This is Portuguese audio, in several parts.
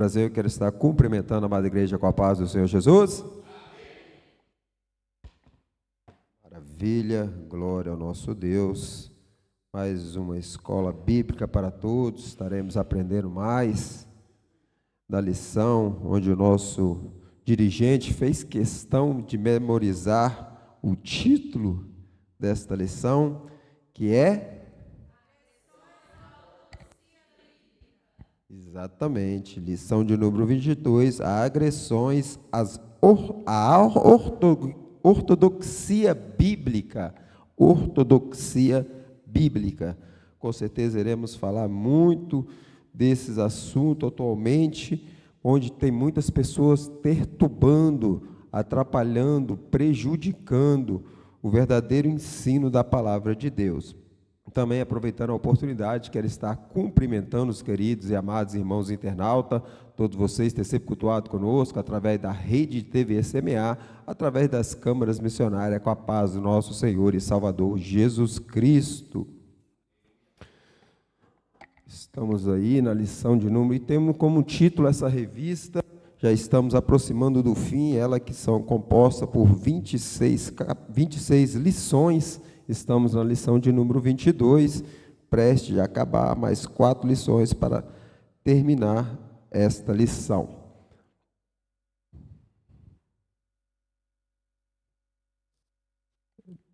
Prazer, eu quero estar cumprimentando a amada igreja com a paz do Senhor Jesus. Maravilha, glória ao nosso Deus. Mais uma escola bíblica para todos. Estaremos aprendendo mais da lição, onde o nosso dirigente fez questão de memorizar o título desta lição, que é... Exatamente, lição de número 22, agressões à ortodoxia bíblica. Ortodoxia bíblica. Com certeza iremos falar muito desses assuntos atualmente, onde tem muitas pessoas perturbando, atrapalhando, prejudicando o verdadeiro ensino da palavra de Deus. Também, aproveitando a oportunidade, quero estar cumprimentando os queridos e amados irmãos internautas, todos vocês terem sempre cultuado conosco, através da rede TV SMA, através das câmaras missionárias, com a paz do nosso Senhor e Salvador Jesus Cristo. Estamos aí na lição de número, e temos como título essa revista, já estamos aproximando do fim, ela que são compostas por 26 lições. Estamos na lição de número 22, prestes a acabar, mais 4 lições para terminar esta lição.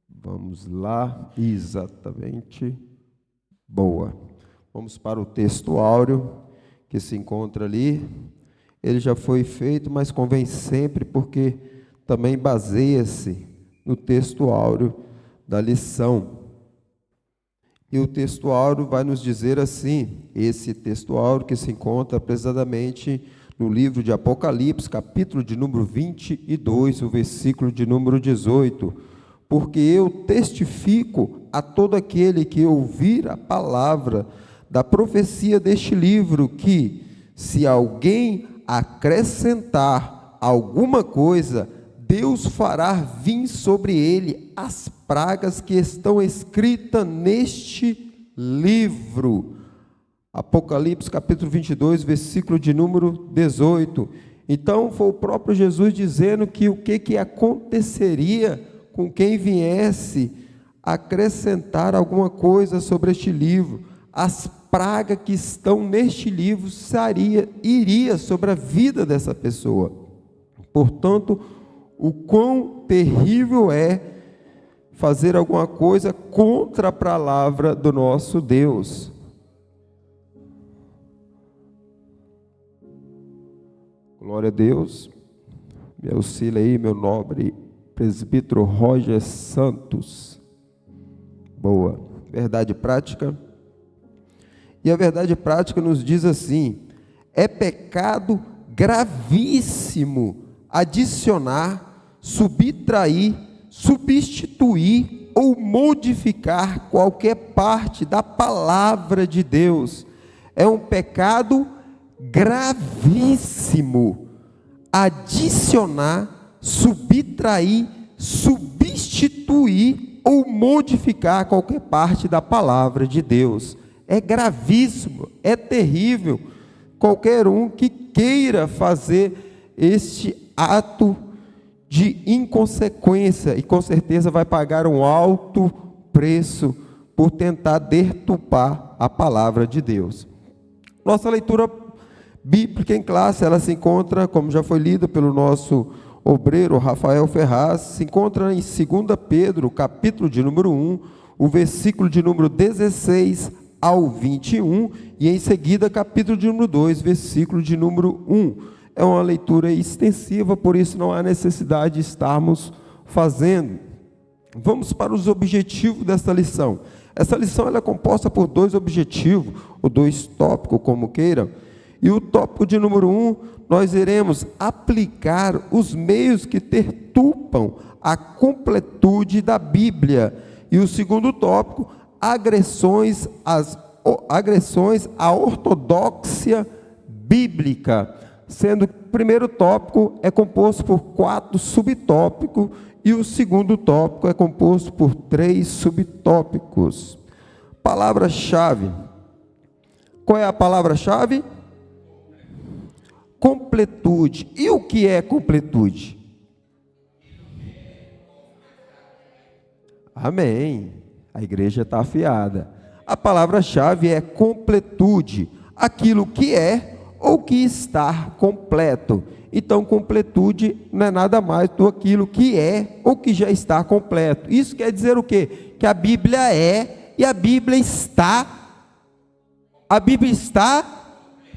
Vamos lá, exatamente, boa. Vamos para o texto áureo, que se encontra ali. Ele já foi feito, mas convém sempre, porque também baseia-se no texto áureo da lição. E o texto áureo vai nos dizer assim, esse texto áureo que se encontra precisamente no livro de Apocalipse, capítulo de número 22, o versículo de número 18. Porque eu testifico a todo aquele que ouvir a palavra da profecia deste livro, que se alguém acrescentar alguma coisa, Deus fará vir sobre ele as pragas que estão escritas neste livro. Apocalipse capítulo 22, versículo de número 18. Então, foi o próprio Jesus dizendo que o que aconteceria com quem viesse acrescentar alguma coisa sobre este livro. As pragas que estão neste livro iria sobre a vida dessa pessoa. Portanto, o quão terrível é fazer alguma coisa contra a palavra do nosso Deus. Glória a Deus. Me auxilia aí, meu nobre presbítero Roger Santos. Boa. Verdade prática. E a verdade prática nos diz assim: é pecado gravíssimo adicionar, subtrair, substituir ou modificar qualquer parte da palavra de Deus. É um pecado gravíssimo adicionar, subtrair, substituir ou modificar qualquer parte da palavra de Deus. É gravíssimo, é terrível. Qualquer um que queira fazer este ato de inconsequência, e com certeza vai pagar um alto preço por tentar deturpar a palavra de Deus. Nossa leitura bíblica em classe, ela se encontra, como já foi lida pelo nosso obreiro Rafael Ferraz, se encontra em 2 Pedro, capítulo de número 1, o versículo de número 16 ao 21, e em seguida capítulo de número 2, versículo de número 1. É uma leitura extensiva, por isso não há necessidade de estarmos fazendo. Vamos para os objetivos desta lição. Essa lição ela é composta por 2 objetivos, ou 2 tópicos, como queiram. E o tópico de número 1, nós iremos aplicar os meios que perturbam a completude da Bíblia. E o segundo tópico, agressões à ortodoxia bíblica. Sendo que o primeiro tópico é composto por 4 subtópicos e o segundo tópico é composto por 3 subtópicos. Palavra-chave. Qual é a palavra-chave? completude. E o que é completude? Amém. A igreja está afiada. A palavra-chave é completude. Aquilo que é ou que está completo. Então, completude não é nada mais do aquilo que é ou que já está completo. Isso quer dizer o quê? Que a Bíblia é e a Bíblia está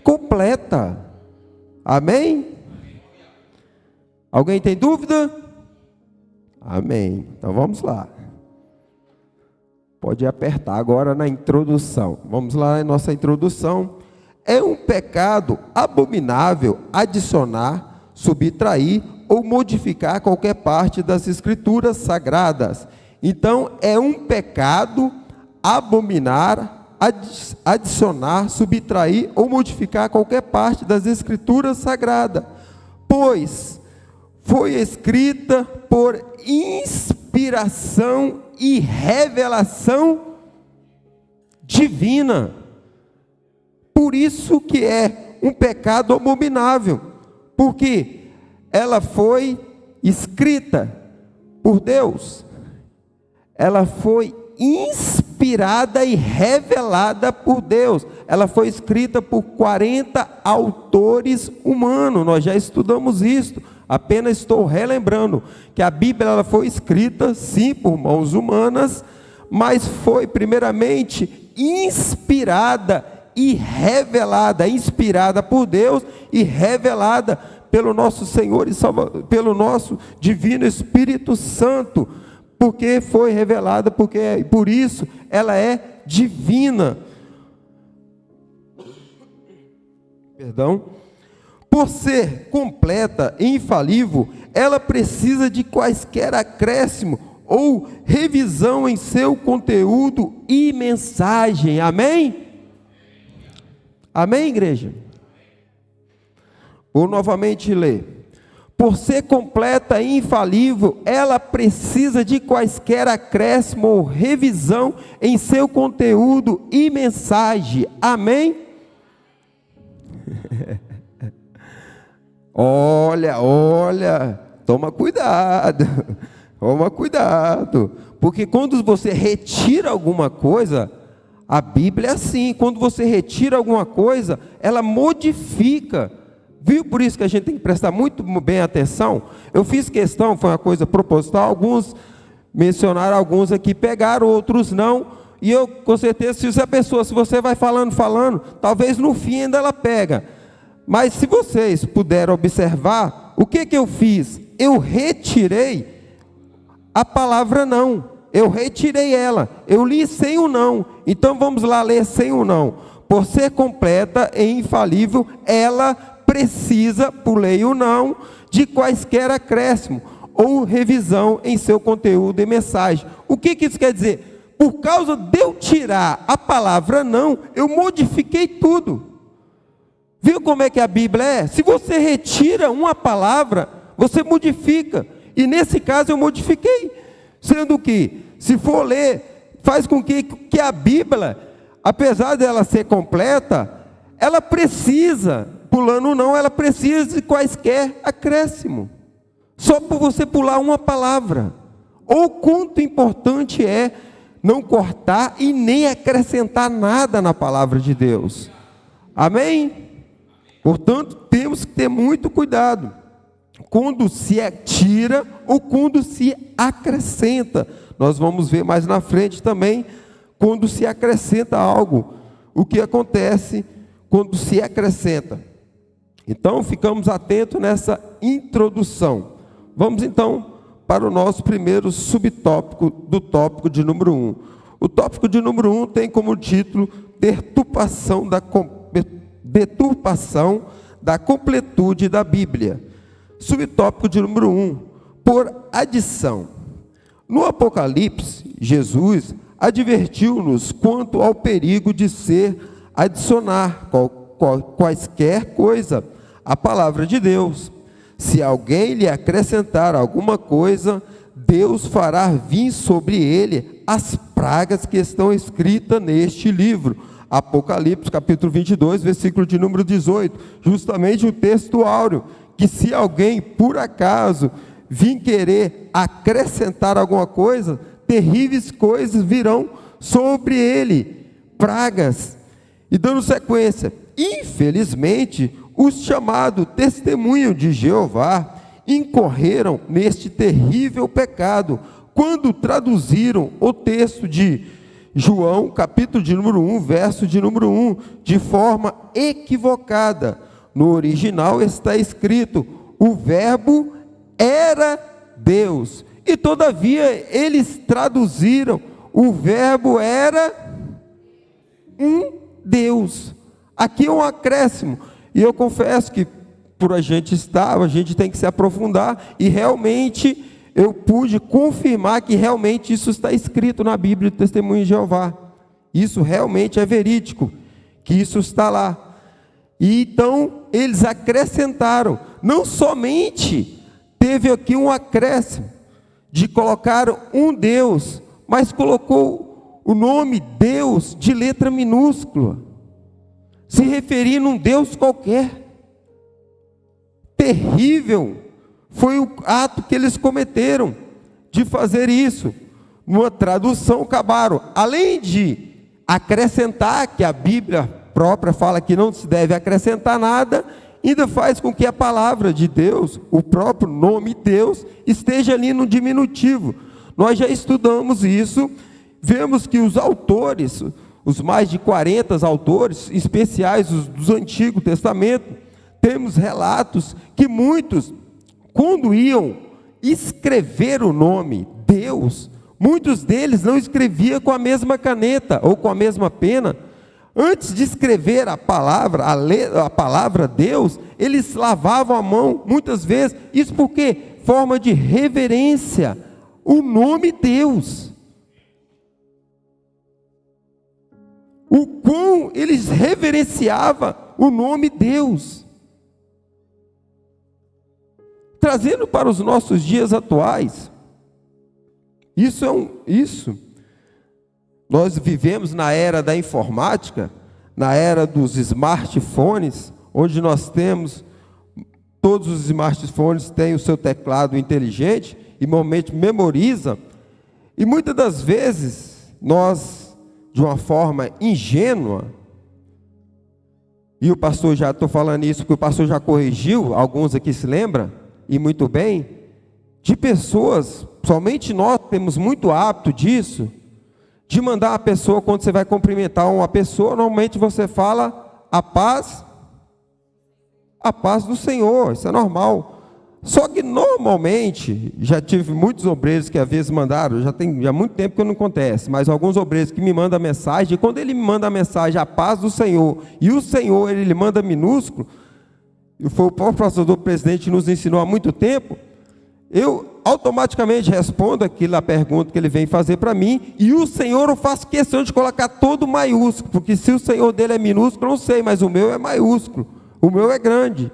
completa. Amém? Alguém tem dúvida? Amém. Então vamos lá. Pode apertar agora na introdução. Vamos lá, nossa introdução. É um pecado abominável adicionar, subtrair ou modificar qualquer parte das Escrituras sagradas. Então, é um pecado abominar, adicionar, subtrair ou modificar qualquer parte das Escrituras sagradas, pois foi escrita por inspiração e revelação divina. Por isso que é um pecado abominável, porque ela foi escrita por Deus, ela foi inspirada e revelada por Deus, ela foi escrita por 40 autores humanos. Nós já estudamos isso, apenas estou relembrando que a Bíblia ela foi escrita sim por mãos humanas, mas foi primeiramente inspirada e revelada, inspirada por Deus e revelada pelo nosso Senhor e Salvador, pelo nosso divino Espírito Santo, porque foi revelada, porque por isso ela é divina. Perdão. Por ser completa e infalível, ela precisa de quaisquer acréscimo ou revisão em seu conteúdo e mensagem. Amém? Amém, igreja? Vou novamente ler. Por ser completa e infalível, ela precisa de quaisquer acréscimo ou revisão em seu conteúdo e mensagem. Amém? Olha, toma cuidado, porque quando você retira alguma coisa, a Bíblia é assim, quando você retira alguma coisa, ela modifica, viu? Por isso que a gente tem que prestar muito bem atenção. Eu fiz questão, foi uma coisa proposital, alguns mencionaram, alguns aqui pegaram, outros não, e eu com certeza, se você vai falando, talvez no fim ainda ela pega. Mas se vocês puderem observar, o que eu fiz? Eu retirei a palavra não, eu retirei ela, eu li sem o não. Então vamos lá ler sem o não. Por ser completa e infalível, ela precisa, pulei o não, de quaisquer acréscimo ou revisão em seu conteúdo e mensagem. O que isso quer dizer? Por causa de eu tirar a palavra não, eu modifiquei tudo. Viu como é que a Bíblia é? Se você retira uma palavra, você modifica. E nesse caso eu modifiquei. Sendo que, se for ler, faz com que a Bíblia, apesar dela ser completa, ela precisa, pulando não, ela precisa de quaisquer acréscimo. Só por você pular uma palavra. Ou quanto importante é não cortar e nem acrescentar nada na palavra de Deus. Amém? Portanto, temos que ter muito cuidado quando se tira ou quando se acrescenta. Nós vamos ver mais na frente também, quando se acrescenta algo, o que acontece quando se acrescenta. Então, ficamos atentos nessa introdução. Vamos então para o nosso primeiro subtópico do tópico de número 1. O tópico de número 1 tem como título deturpação da completude da Bíblia. Subtópico de número 1, por adição. No Apocalipse, Jesus advertiu-nos quanto ao perigo de adicionar quaisquer coisa à palavra de Deus. Se alguém lhe acrescentar alguma coisa, Deus fará vir sobre ele as pragas que estão escritas neste livro. Apocalipse, capítulo 22, versículo de número 18, justamente o texto áureo, que se alguém, por acaso, vir querer acrescentar alguma coisa, terríveis coisas virão sobre ele, pragas. E dando sequência, infelizmente, os chamados testemunho de Jeová incorreram neste terrível pecado, quando traduziram o texto de João, capítulo de número 1, verso de número 1, de forma equivocada. No original está escrito: o verbo era Deus. E todavia eles traduziram: o verbo era um Deus. Aqui é um acréscimo. E eu confesso que por a gente tem que se aprofundar, e realmente eu pude confirmar que realmente isso está escrito na Bíblia do Testemunho de Jeová. Isso realmente é verídico, que isso está lá. E então eles acrescentaram, não somente teve aqui um acréscimo de colocar um Deus, mas colocou o nome Deus de letra minúscula, se referindo a um Deus qualquer. Terrível foi o ato que eles cometeram de fazer isso. Numa tradução acabaram, além de acrescentar, que a Bíblia própria fala que não se deve acrescentar nada, ainda faz com que a palavra de Deus, o próprio nome Deus, esteja ali no diminutivo. Nós já estudamos isso, vemos que os autores, os mais de 40 autores especiais do Antigo Testamento, temos relatos que muitos, quando iam escrever o nome Deus, muitos deles não escreviam com a mesma caneta ou com a mesma pena. Antes de escrever a palavra Deus, eles lavavam a mão, muitas vezes. Isso porque forma de reverência, o nome Deus. O quão eles reverenciavam o nome Deus. Trazendo para os nossos dias atuais, nós vivemos na era da informática, na era dos smartphones, onde nós temos, todos os smartphones têm o seu teclado inteligente, e normalmente memoriza, e muitas das vezes, nós, de uma forma ingênua, e o pastor já, estou falando isso porque o pastor já corrigiu, alguns aqui se lembram, e muito bem, de pessoas, somente nós temos muito hábito disso, de mandar a pessoa, quando você vai cumprimentar uma pessoa, normalmente você fala a paz do Senhor, isso é normal. Só que normalmente, já tive muitos obreiros que às vezes mandaram, já muito tempo que não acontece, mas alguns obreiros que me mandam mensagem, e quando ele me manda a mensagem, a paz do Senhor, e o Senhor ele manda minúsculo, e foi o próprio pastor do presidente que nos ensinou há muito tempo, eu automaticamente respondo a pergunta que ele vem fazer para mim, e o Senhor eu faço questão de colocar todo maiúsculo, porque se o Senhor dele é minúsculo, eu não sei, mas o meu é maiúsculo, o meu é grande.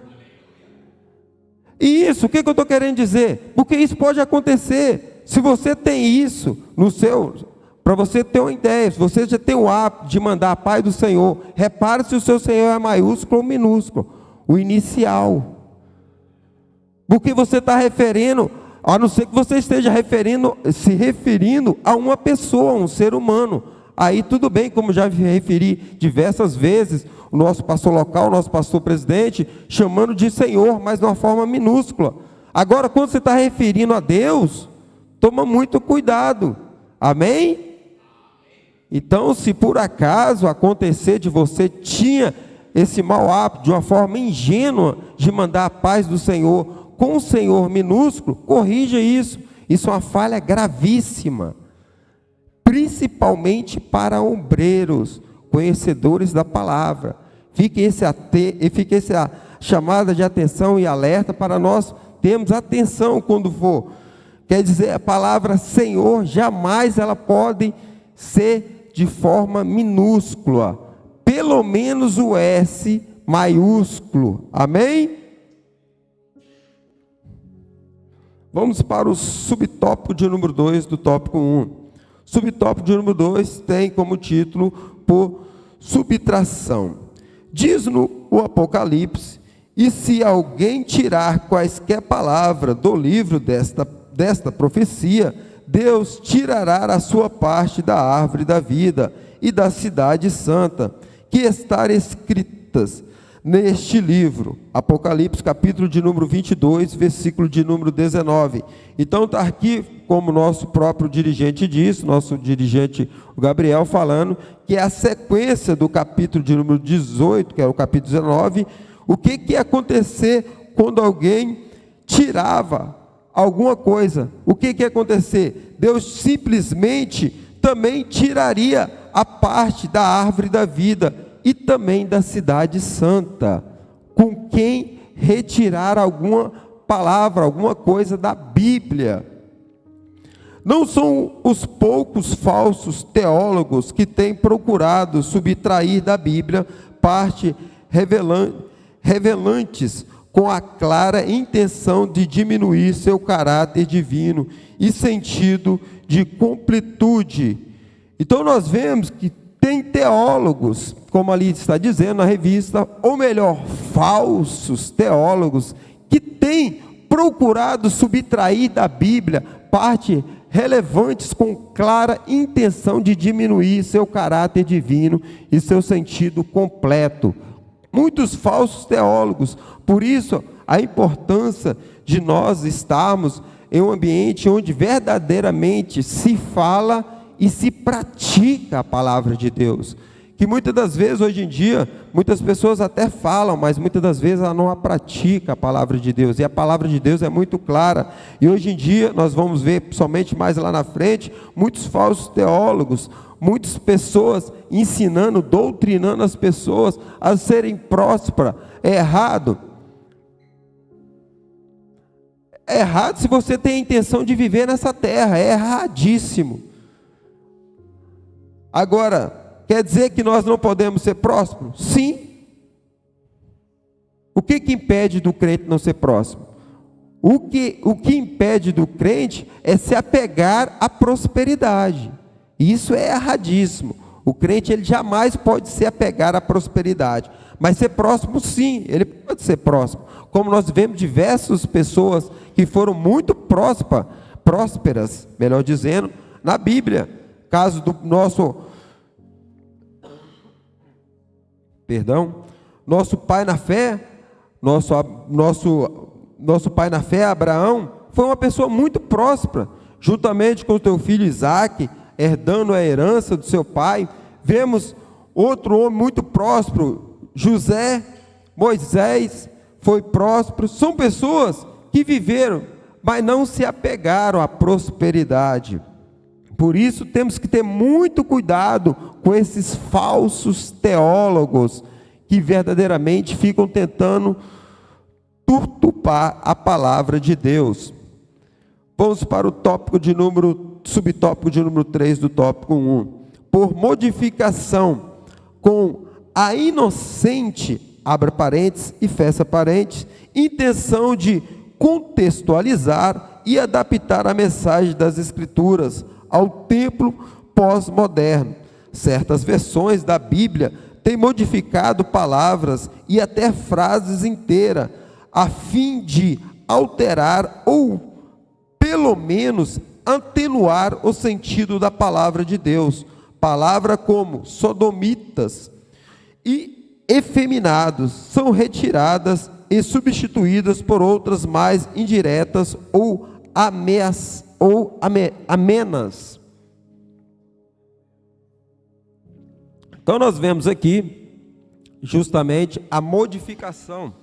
E isso, o que eu estou querendo dizer? Porque isso pode acontecer, se você tem isso no seu, para você ter uma ideia, se você já tem o hábito de mandar a paz do Senhor, repare se o seu Senhor é maiúsculo ou minúsculo, o inicial, porque você está referindo, a não ser que você esteja se referindo a uma pessoa, a um ser humano, aí tudo bem, como já me referi diversas vezes, o nosso pastor local, o nosso pastor presidente, chamando de Senhor, mas de uma forma minúscula. Agora, quando você está referindo a Deus, toma muito cuidado, amém? Então, se por acaso acontecer de você tinha esse mau hábito, de uma forma ingênua, de mandar a paz do Senhor com o Senhor minúsculo, corrija isso. Isso é uma falha gravíssima, principalmente para obreiros, conhecedores da palavra. Fique essa chamada de atenção e alerta para nós termos atenção quando for. Quer dizer, a palavra Senhor, jamais ela pode ser de forma minúscula. Pelo menos o S maiúsculo. Amém? Vamos para o subtópico de número 2 do tópico 1. Subtópico de número 2 tem como título por subtração. Diz-no o Apocalipse: e se alguém tirar quaisquer palavras do livro desta profecia, Deus tirará a sua parte da árvore da vida e da cidade santa, que estão escritas neste livro. Apocalipse, capítulo de número 22, versículo de número 19. Então está aqui, como nosso próprio dirigente disse, nosso dirigente o Gabriel, falando que é a sequência do capítulo de número 18, que é o capítulo 19, o que ia acontecer quando alguém tirava alguma coisa. O que ia acontecer? Deus simplesmente também tiraria a parte da árvore da vida e também da cidade santa, com quem retirar alguma palavra, alguma coisa da Bíblia. Não são os poucos falsos teólogos que têm procurado subtrair da Bíblia parte revelantes com a clara intenção de diminuir seu caráter divino e sentido de completude. Então nós vemos que tem teólogos, como ali está dizendo na revista, ou melhor, falsos teólogos, que têm procurado subtrair da Bíblia parte relevantes com clara intenção de diminuir seu caráter divino e seu sentido completo. Muitos falsos teólogos, por isso a importância de nós estarmos em um ambiente onde verdadeiramente se fala e se pratica a palavra de Deus, que muitas das vezes hoje em dia, muitas pessoas até falam, mas muitas das vezes ela não a pratica a palavra de Deus, e a palavra de Deus é muito clara, e hoje em dia nós vamos ver, somente mais lá na frente, muitos falsos teólogos, muitas pessoas ensinando, doutrinando as pessoas a serem prósperas. É errado. É errado se você tem a intenção de viver nessa terra, é erradíssimo. Agora, quer dizer que nós não podemos ser prósperos? Sim. O que impede do crente não ser próspero? O que impede do crente é se apegar à prosperidade. Isso é erradíssimo. O crente ele jamais pode se apegar à prosperidade. Mas ser próximo, sim, ele pode ser próximo. Como nós vemos diversas pessoas que foram muito prósperas, melhor dizendo, na Bíblia. Caso do nosso pai na fé, nosso pai na fé, Abraão, foi uma pessoa muito próspera, juntamente com o teu filho Isaque, herdando a herança do seu pai. Vemos outro homem muito próspero, José, Moisés, foi próspero. São pessoas que viveram, mas não se apegaram à prosperidade. Por isso temos que ter muito cuidado com esses falsos teólogos que verdadeiramente ficam tentando turtupar a palavra de Deus. Vamos para o subtópico de número 3 do tópico 1. Por modificação com a inocente, abre parênteses e fecha parênteses, intenção de contextualizar e adaptar a mensagem das Escrituras ao tempo pós-moderno. Certas versões da Bíblia têm modificado palavras e até frases inteiras, a fim de alterar ou, pelo menos, atenuar o sentido da palavra de Deus. Palavras como sodomitas e efeminados são retiradas e substituídas por outras mais indiretas ou amenas. Então nós vemos aqui justamente a modificação,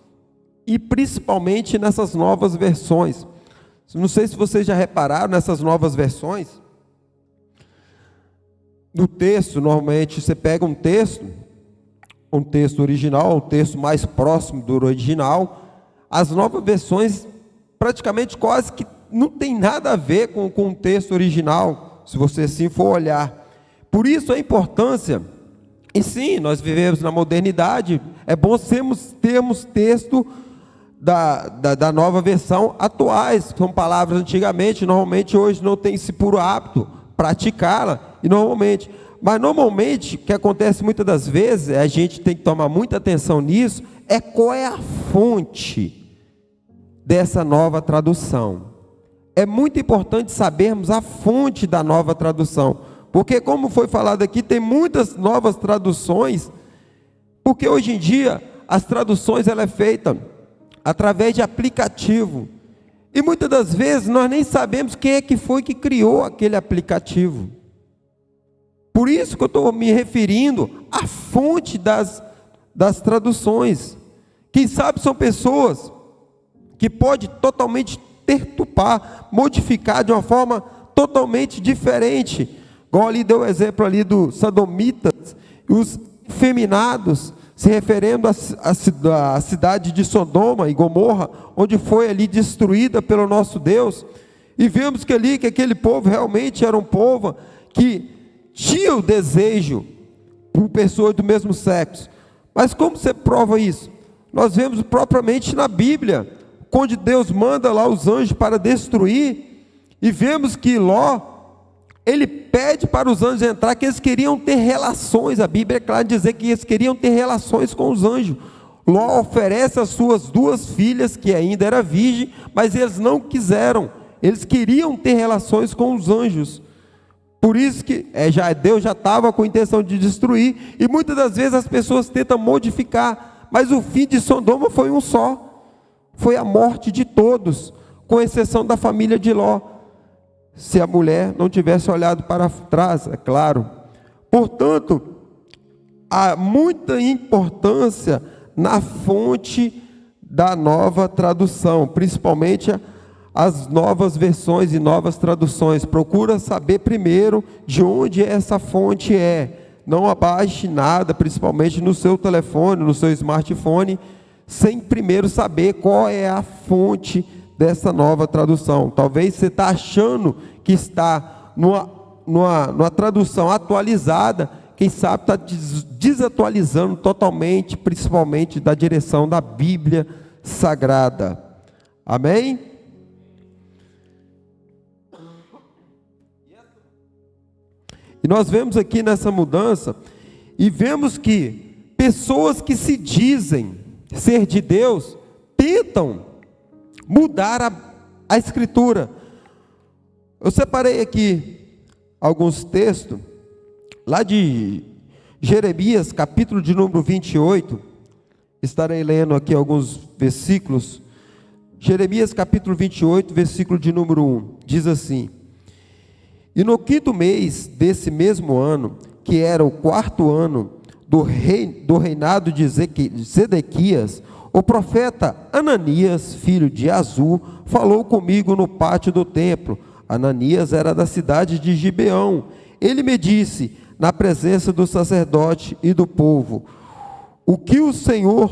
e principalmente nessas novas versões. Não sei se vocês já repararam nessas novas versões, no texto, normalmente você pega um texto original, um texto mais próximo do original. As novas versões praticamente quase que não tem nada a ver com o texto original, se você assim for olhar. Por isso a importância, e sim, nós vivemos na modernidade, é bom termos texto da nova versão atuais, são palavras antigamente, normalmente hoje não tem-se por hábito praticá-la, e normalmente, Mas normalmente, o que acontece muitas das vezes, a gente tem que tomar muita atenção nisso, é qual é a fonte dessa nova tradução. É muito importante sabermos a fonte da nova tradução, porque como foi falado aqui, tem muitas novas traduções, porque hoje em dia as traduções ela é feita através de aplicativo, e muitas das vezes nós nem sabemos quem é que foi que criou aquele aplicativo. Por isso que eu estou me referindo à fonte das traduções. Quem sabe são pessoas que podem totalmente perturbar, modificar de uma forma totalmente diferente. Igual ali deu o exemplo ali dos sodomitas, os efeminados, se referindo à cidade de Sodoma e Gomorra, onde foi ali destruída pelo nosso Deus. E vemos que ali, que aquele povo realmente era um povo que tinha o desejo por pessoas do mesmo sexo. Mas como você prova isso? Nós vemos propriamente na Bíblia, onde Deus manda lá os anjos para destruir, e vemos que Ló, ele pede para os anjos entrar, que eles queriam ter relações. A Bíblia é clara em dizer que eles queriam ter relações com os anjos. Ló oferece as suas 2 filhas, que ainda era virgem, mas eles não quiseram, eles queriam ter relações com os anjos. Por isso que Deus já estava com a intenção de destruir, e muitas das vezes as pessoas tentam modificar, mas o fim de Sodoma foi um só, foi a morte de todos, com exceção da família de Ló, se a mulher não tivesse olhado para trás, é claro. Portanto, há muita importância na fonte da nova tradução, principalmente as novas versões e novas traduções. Procura saber primeiro de onde essa fonte é. Não abaixe nada, principalmente no seu telefone, no seu smartphone, sem primeiro saber qual é a fonte dessa nova tradução. Talvez você está achando que está numa tradução atualizada, quem sabe está desatualizando totalmente, principalmente da direção da Bíblia Sagrada. Amém? E nós vemos aqui nessa mudança, e vemos que pessoas que se dizem ser de Deus, tentam mudar a Escritura. Eu separei aqui alguns textos, lá de Jeremias, capítulo de número 28, estarei lendo aqui alguns versículos. Jeremias capítulo 28, versículo de número 1, diz assim: E no 5º mês desse mesmo ano, que era o 4º ano do reinado de Zedequias, o profeta Ananias, filho de Azur, falou comigo no pátio do templo. Ananias era da cidade de Gibeão. Ele me disse, na presença do sacerdote e do povo: o que o Senhor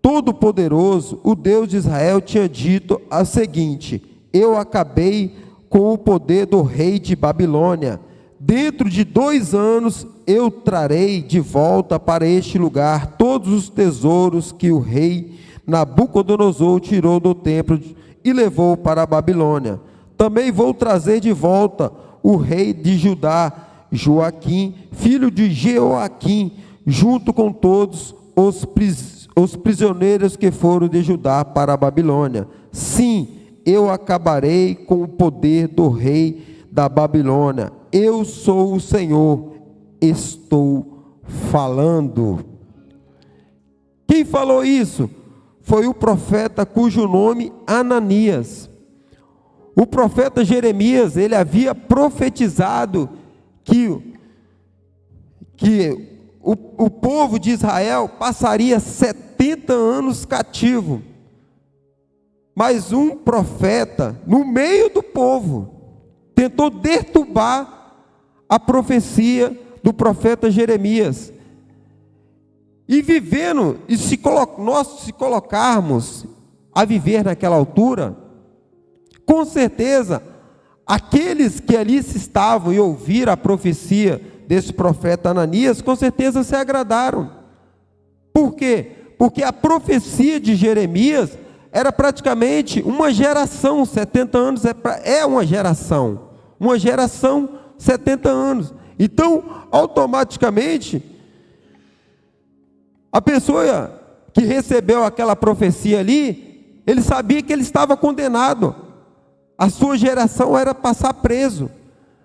Todo-Poderoso, o Deus de Israel, tinha dito a seguinte: eu acabei com o poder do rei de Babilônia. Dentro de 2 anos eu trarei de volta para este lugar todos os tesouros que o rei Nabucodonosor tirou do templo e levou para a Babilônia. Também vou trazer de volta o rei de Judá, Joaquim, filho de Jeoaquim, junto com todos os prisioneiros que foram de Judá para a Babilônia. Sim, eu acabarei com o poder do rei da Babilônia. Eu sou o Senhor, estou falando. Quem falou isso? Foi o profeta cujo nome Ananias. O profeta Jeremias, ele havia profetizado que o povo de Israel passaria 70 anos cativo. Mas um profeta, no meio do povo, tentou deturbar a profecia do profeta Jeremias. E vivendo, nós se colocarmos a viver naquela altura, com certeza, aqueles que ali se estavam e ouviram a profecia desse profeta Ananias, com certeza se agradaram. Por quê? Porque a profecia de Jeremias era praticamente uma geração. 70 anos é uma geração, 70 anos. Então, automaticamente, a pessoa que recebeu aquela profecia ali, ele sabia que ele estava condenado. A sua geração era passar preso.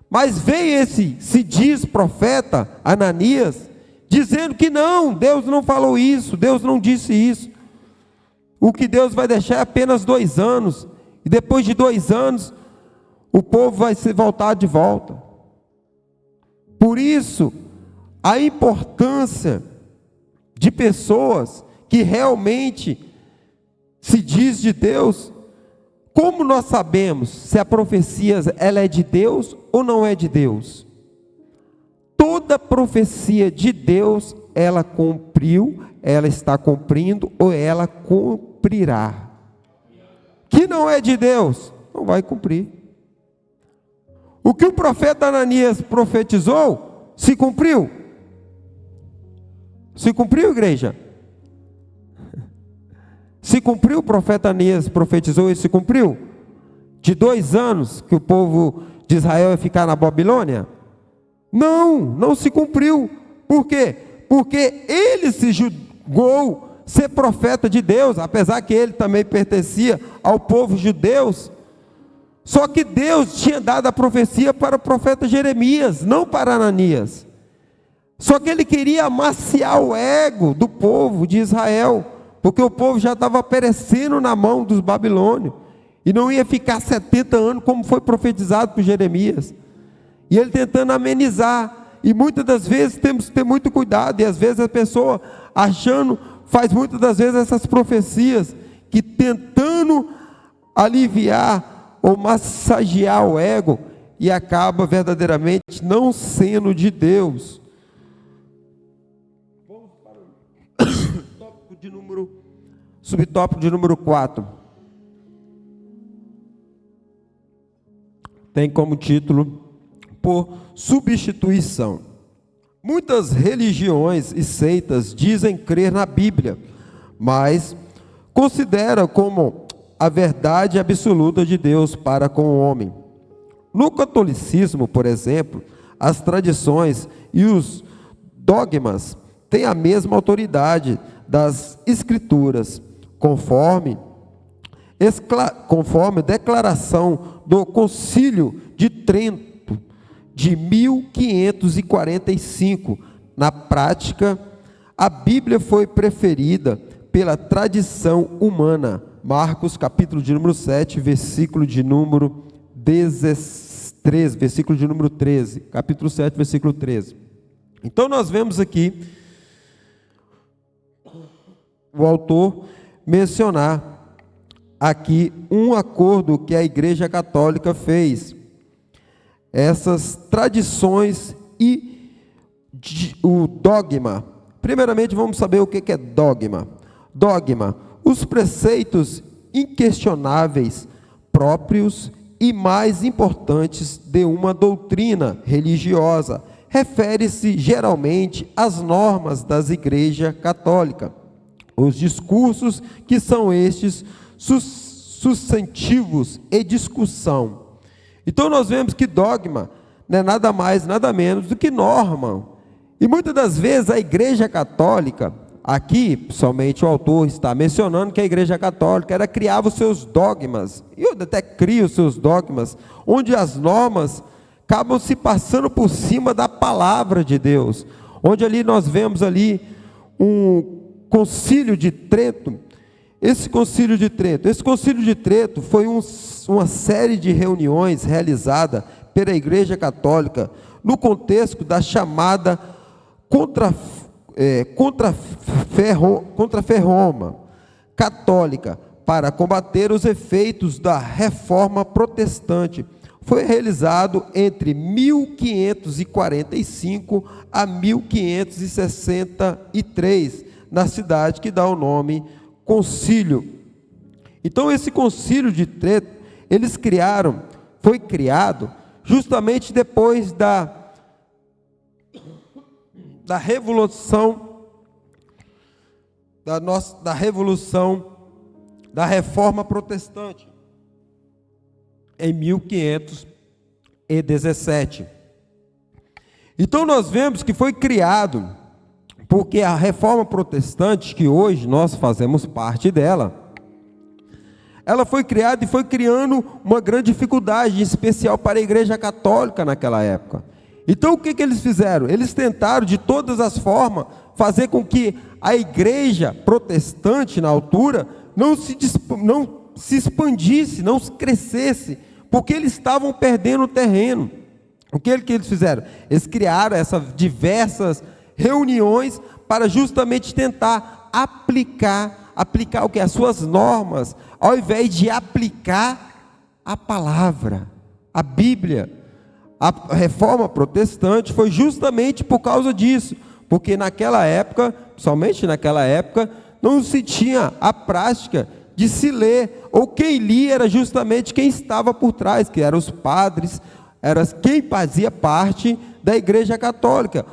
Mas veio se diz profeta, Ananias, dizendo que não, Deus não falou isso, Deus não disse isso. O que Deus vai deixar é apenas 2 anos. E depois de 2 anos, o povo vai se voltar de volta. Por isso, a importância de pessoas que realmente se diz de Deus. Como nós sabemos se a profecia ela é de Deus ou não é de Deus? Toda profecia de Deus, ela cumpriu, ela está cumprindo ou ela cumprirá. Que não é de Deus, não vai cumprir. O que o profeta Ananias profetizou, se cumpriu? Se cumpriu, igreja? Se cumpriu, o profeta Ananias profetizou e se cumpriu? De 2 anos que o povo de Israel ia ficar na Babilônia? Não, não se cumpriu. Por quê? Porque ele se julgou ser profeta de Deus, apesar que ele também pertencia ao povo judeu. Só que Deus tinha dado a profecia para o profeta Jeremias, não para Ananias. Só que ele queria amaciar o ego do povo de Israel, porque o povo já estava perecendo na mão dos babilônios, e não ia ficar 70 anos como foi profetizado por Jeremias. E ele tentando amenizar, e muitas das vezes temos que ter muito cuidado, e às vezes a pessoa achando, faz muitas das vezes essas profecias, que tentando aliviar ou massagear o ego, e acaba verdadeiramente não sendo de Deus. Vamos para o subtópico de número 4. Tem como título, por substituição. Muitas religiões e seitas dizem crer na Bíblia, mas consideram como a verdade absoluta de Deus para com o homem. No catolicismo, por exemplo, as tradições e os dogmas têm a mesma autoridade das Escrituras, conforme declaração do Concílio de Trento de 1545. Na prática, a Bíblia foi preferida pela tradição humana. Marcos, capítulo de número 7, versículo de número 13, versículo de número 13. Capítulo 7, versículo 13. Então nós vemos aqui o autor mencionar aqui um acordo que a Igreja Católica fez. Essas tradições e o dogma. Primeiramente vamos saber o que é dogma. Dogma, os preceitos inquestionáveis, próprios e mais importantes de uma doutrina religiosa. Refere-se geralmente às normas das igrejas católicas. Os discursos que são estes substantivos e discussão. Então nós vemos que dogma não é nada mais, nada menos do que norma. E muitas das vezes a Igreja Católica, aqui somente o autor está mencionando que a Igreja Católica ela criava os seus dogmas, e até cria os seus dogmas, onde as normas acabam se passando por cima da palavra de Deus, onde ali nós vemos ali um concílio de Trento. Esse concílio de Trento foi uma série de reuniões realizada pela Igreja Católica no contexto da chamada Contra-Reforma Católica para combater os efeitos da Reforma Protestante. Foi realizado entre 1545 a 1563 na cidade que dá o nome concílio. Então esse concílio de Trento, foi criado justamente depois da revolução da Reforma Protestante em 1517. Então nós vemos que foi criado, porque a reforma protestante, que hoje nós fazemos parte dela, ela foi criada e foi criando uma grande dificuldade, em especial para a igreja católica naquela época. Então o que eles fizeram? Eles tentaram de todas as formas fazer com que a igreja protestante na altura não se expandisse, não crescesse, porque eles estavam perdendo terreno. O que eles fizeram? Eles criaram essas diversas reuniões para justamente tentar aplicar o que? As suas normas, ao invés de aplicar a palavra, a Bíblia. A reforma protestante foi justamente por causa disso, porque naquela época, somente naquela época, não se tinha a prática de se ler, ou quem lia era justamente quem estava por trás, que eram os padres, era quem fazia parte da igreja católica.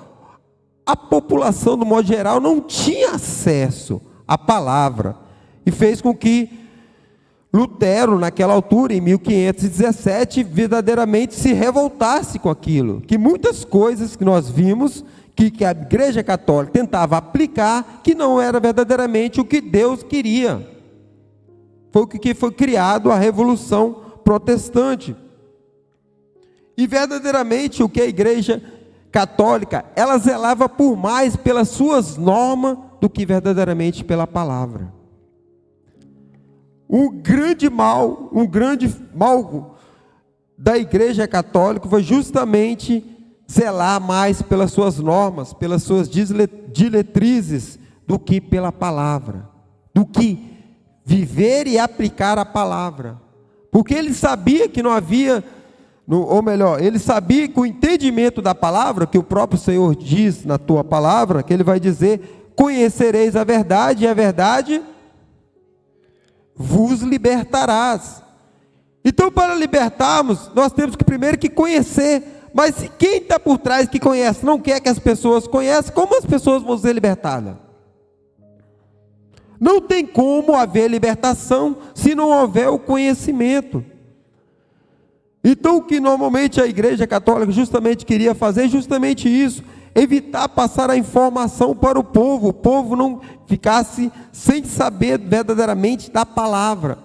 A população, do modo geral, não tinha acesso à palavra, e fez com que Lutero, naquela altura, em 1517, verdadeiramente se revoltasse com aquilo, que muitas coisas que nós vimos, que a igreja católica tentava aplicar, que não era verdadeiramente o que Deus queria. Foi o que foi criado a Revolução Protestante. E verdadeiramente o que a igreja católica, ela zelava por mais pelas suas normas do que verdadeiramente pela palavra. Um grande mal da igreja católica foi justamente zelar mais pelas suas normas, pelas suas diretrizes, do que pela palavra, do que viver e aplicar a palavra, porque ele sabia que não havia, ou melhor, ele sabia que o entendimento da palavra, que o próprio Senhor diz na tua palavra, que ele vai dizer: conhecereis a verdade, e a verdade vos libertarás. Então, para libertarmos, nós temos que primeiro que conhecer. Mas se quem está por trás que conhece não quer que as pessoas conheçam, como as pessoas vão ser libertadas? Não tem como haver libertação se não houver o conhecimento. Então o que normalmente a igreja católica justamente queria fazer, justamente isso, evitar passar a informação para o povo não ficasse sem saber verdadeiramente da palavra,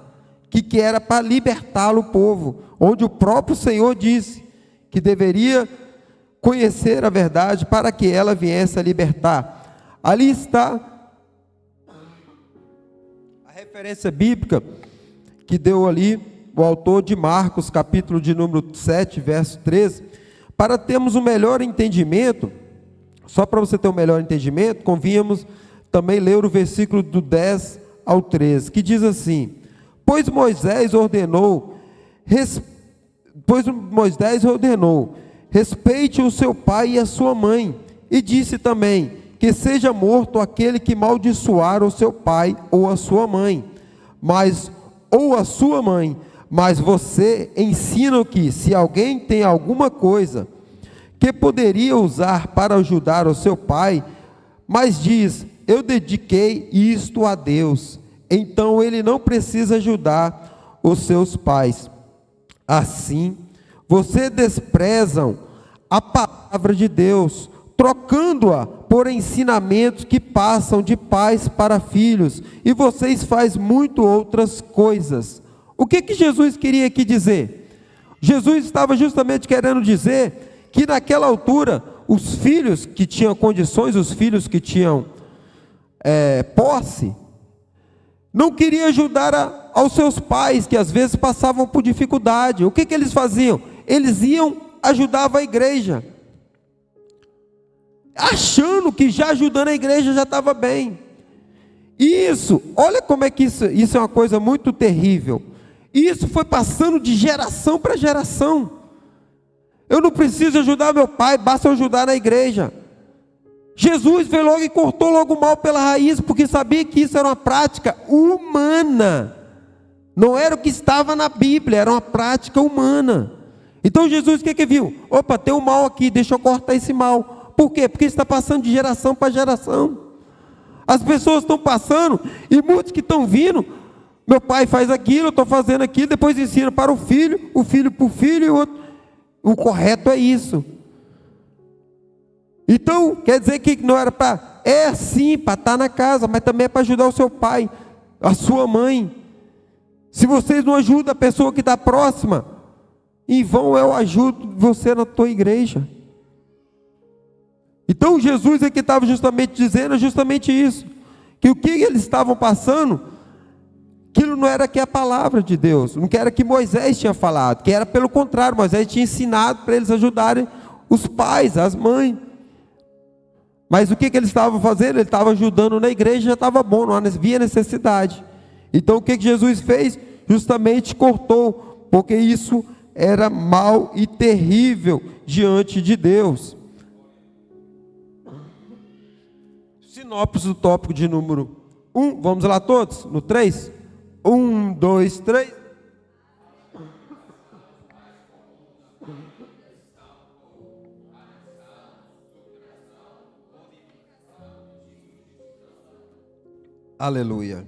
que era para libertá-lo o povo, onde o próprio Senhor disse que deveria conhecer a verdade para que ela viesse a libertar. Ali está a referência bíblica que deu ali o autor de Marcos, capítulo de número 7, verso 13, para termos um melhor entendimento. Só para você ter um melhor entendimento, convinhamos também ler o versículo do 10 ao 13, que diz assim: Pois Moisés ordenou, respeite o seu pai e a sua mãe, e disse também, que seja morto aquele que maldiçoar o seu pai ou a sua mãe, ou a sua mãe. Mas você ensina que, se alguém tem alguma coisa que poderia usar para ajudar o seu pai, mas diz: eu dediquei isto a Deus, então ele não precisa ajudar os seus pais. Assim, vocês desprezam a palavra de Deus, trocando-a por ensinamentos que passam de pais para filhos, e vocês fazem muito outras coisas. O que Jesus queria aqui dizer? Jesus estava justamente querendo dizer que naquela altura, os filhos que tinham condições, os filhos que tinham posse, não queriam ajudar aos seus pais, que às vezes passavam por dificuldade. O que eles faziam? Eles iam, ajudavam a igreja, achando que já ajudando a igreja já estava bem. Isso, olha como é que isso é uma coisa muito terrível. Isso foi passando de geração para geração. Eu não preciso ajudar meu pai, basta eu ajudar na igreja. Jesus veio logo e cortou logo o mal pela raiz, porque sabia que isso era uma prática humana. Não era o que estava na Bíblia, era uma prática humana. Então Jesus o que viu? Opa, tem um mal aqui, deixa eu cortar esse mal. Por quê? Porque está passando de geração para geração. As pessoas estão passando, e muitos que estão vindo, meu pai faz aquilo, eu estou fazendo aquilo, depois ensina para o filho para o filho, e o outro. O correto é isso. Então, quer dizer que não era para... É sim, para estar na casa, mas também é para ajudar o seu pai, a sua mãe. Se vocês não ajudam a pessoa que está próxima, em vão eu ajudo você na tua igreja. Então Jesus aqui estava justamente dizendo justamente isso, que o que eles estavam passando, aquilo não era que a palavra de Deus, não era que Moisés tinha falado, que era pelo contrário, Moisés tinha ensinado para eles ajudarem os pais, as mães. Mas o que eles estavam fazendo? Ele estava ajudando na igreja, já estava bom, não havia necessidade. Então o que Jesus fez? Justamente cortou, porque isso era mal e terrível diante de Deus. Sinopse do tópico de número 1, vamos lá todos? No 3? 1, 2, 3. Aleluia.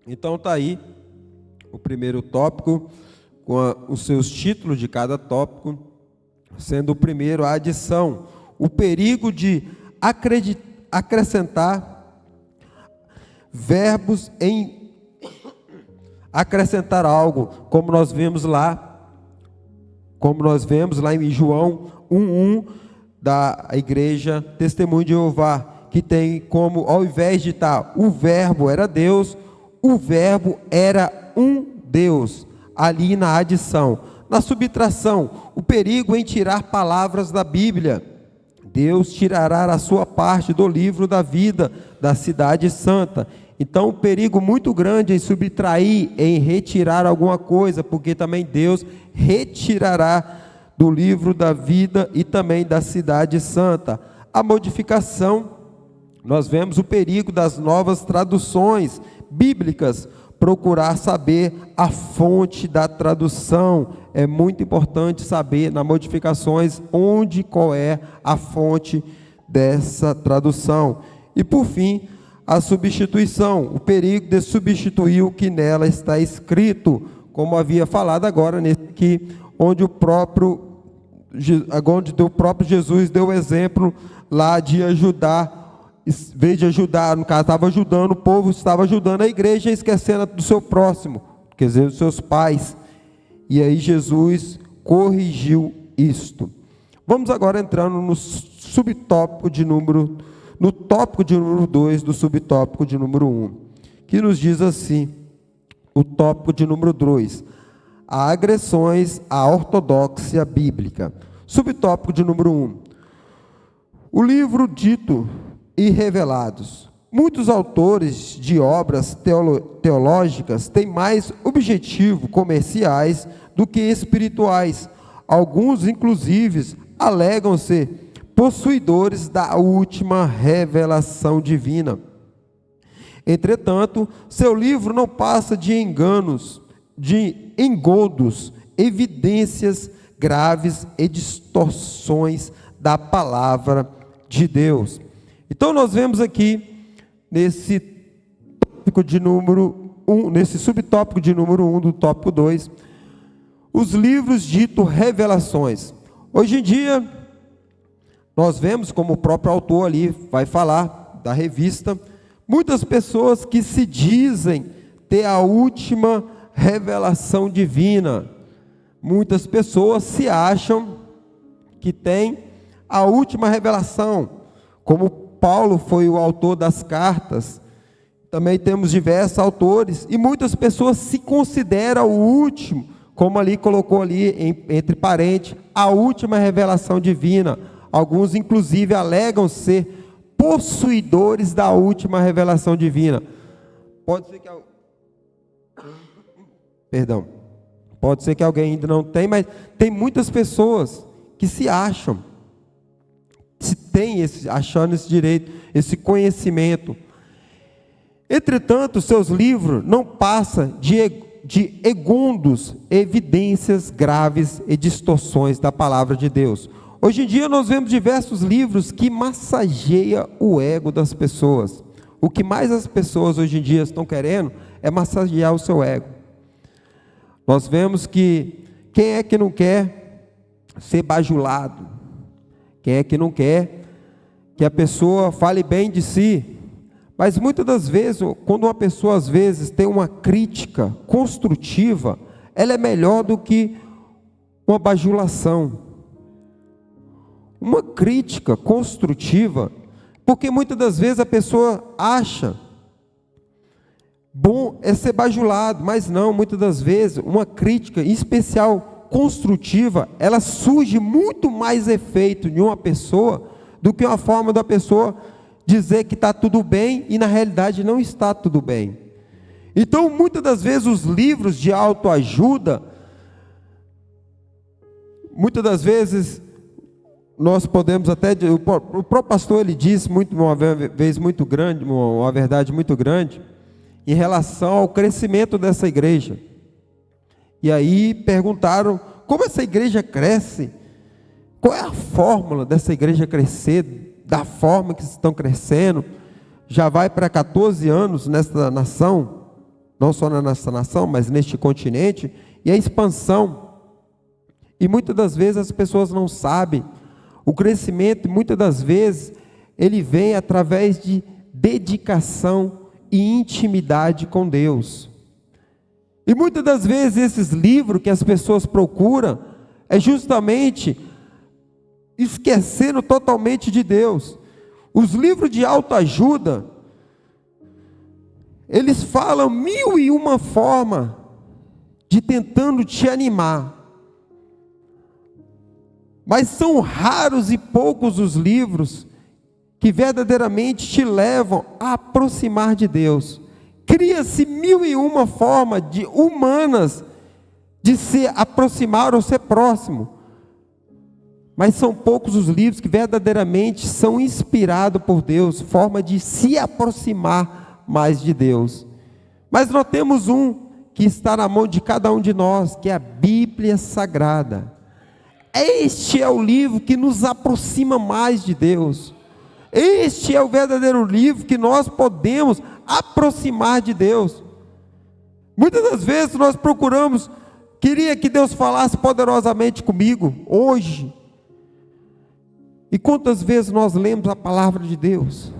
Então está aí o primeiro tópico, com os seus títulos de cada tópico, sendo o primeiro a adição, o perigo de acrescentar verbos em acrescentar algo, como nós vemos lá em João 1:1 da igreja Testemunho de Jeová, que tem como, ao invés de estar o verbo era Deus, o verbo era um Deus, ali na adição. Na subtração, o perigo em tirar palavras da Bíblia. Deus tirará a sua parte do livro da vida da cidade santa. Então, um perigo muito grande em subtrair, em retirar alguma coisa, porque também Deus retirará do livro da vida e também da cidade santa. A modificação, nós vemos o perigo das novas traduções bíblicas, procurar saber a fonte da tradução. É muito importante saber, nas modificações, qual é a fonte dessa tradução. E por fim, a substituição, o perigo de substituir o que nela está escrito, como havia falado agora, nesse aqui, onde o próprio Jesus deu o exemplo lá de ajudar, em vez de ajudar, no caso, estava ajudando o povo, estava ajudando a igreja, esquecendo do seu próximo, quer dizer, dos seus pais. E aí Jesus corrigiu isto. Vamos agora entrando no subtópico de número, no tópico de número 2 do subtópico de número 1, que nos diz assim, o tópico de número 2, agressões à ortodoxia bíblica. Subtópico de número 1, o livro dito e revelados. Muitos autores de obras teológicas têm mais objetivos comerciais do que espirituais. Alguns, inclusive, alegam ser possuidores da última revelação divina. Entretanto, seu livro não passa de enganos, de engodos, evidências graves e distorções da palavra de Deus. Então nós vemos aqui, nesse tópico de número 1, nesse subtópico de número 1 do tópico 2, os livros dito revelações. Hoje em dia, nós vemos, como o próprio autor ali vai falar, da revista, muitas pessoas que se dizem ter a última revelação divina. Muitas pessoas se acham que têm a última revelação, como Paulo foi o autor das cartas, também temos diversos autores, e muitas pessoas se consideram o último, como ali colocou ali, entre parênteses, a última revelação divina. Alguns, inclusive, alegam ser possuidores da última revelação divina. Pode ser que alguém ainda não tem, mas tem muitas pessoas que se acham, se tem achando esse direito, esse conhecimento. Entretanto, seus livros não passam de egundos, evidências graves e distorções da palavra de Deus. Hoje em dia nós vemos diversos livros que massageiam o ego das pessoas. O que mais as pessoas hoje em dia estão querendo é massagear o seu ego. Nós vemos que quem é que não quer ser bajulado? Quem é que não quer que a pessoa fale bem de si, mas muitas das vezes, quando uma pessoa às vezes tem uma crítica construtiva, ela é melhor do que uma bajulação. Uma crítica construtiva, porque muitas das vezes a pessoa acha bom é ser bajulado, mas não, muitas das vezes uma crítica, em especial construtiva, ela surge muito mais efeito de uma pessoa do que uma forma da pessoa dizer que está tudo bem e na realidade não está tudo bem. Então, muitas das vezes os livros de autoajuda, muitas das vezes nós podemos até, o próprio pastor ele disse uma vez muito grande, uma verdade muito grande, em relação ao crescimento dessa igreja. E aí perguntaram, como essa igreja cresce? Qual é a fórmula dessa igreja crescer, da forma que estão crescendo? Já vai para 14 anos nesta nação, não só na nossa nação, mas neste continente, e a expansão. E muitas das vezes as pessoas não sabem, o crescimento, muitas das vezes, ele vem através de dedicação e intimidade com Deus. E muitas das vezes esses livros que as pessoas procuram é justamente esquecendo totalmente de Deus. Os livros de autoajuda, eles falam 1001 formas de tentando te animar, mas são raros e poucos os livros que verdadeiramente te levam a aproximar de Deus. Cria-se 1001 formas humanas de se aproximar ou ser próximo, mas são poucos os livros que verdadeiramente são inspirados por Deus, forma de se aproximar mais de Deus. Mas nós temos um que está na mão de cada um de nós, que é a Bíblia Sagrada. Este é o livro que nos aproxima mais de Deus. Este é o verdadeiro livro que nós podemos aproximar de Deus. Muitas das vezes nós procuramos, queria que Deus falasse poderosamente comigo, hoje. E quantas vezes nós lemos a palavra de Deus?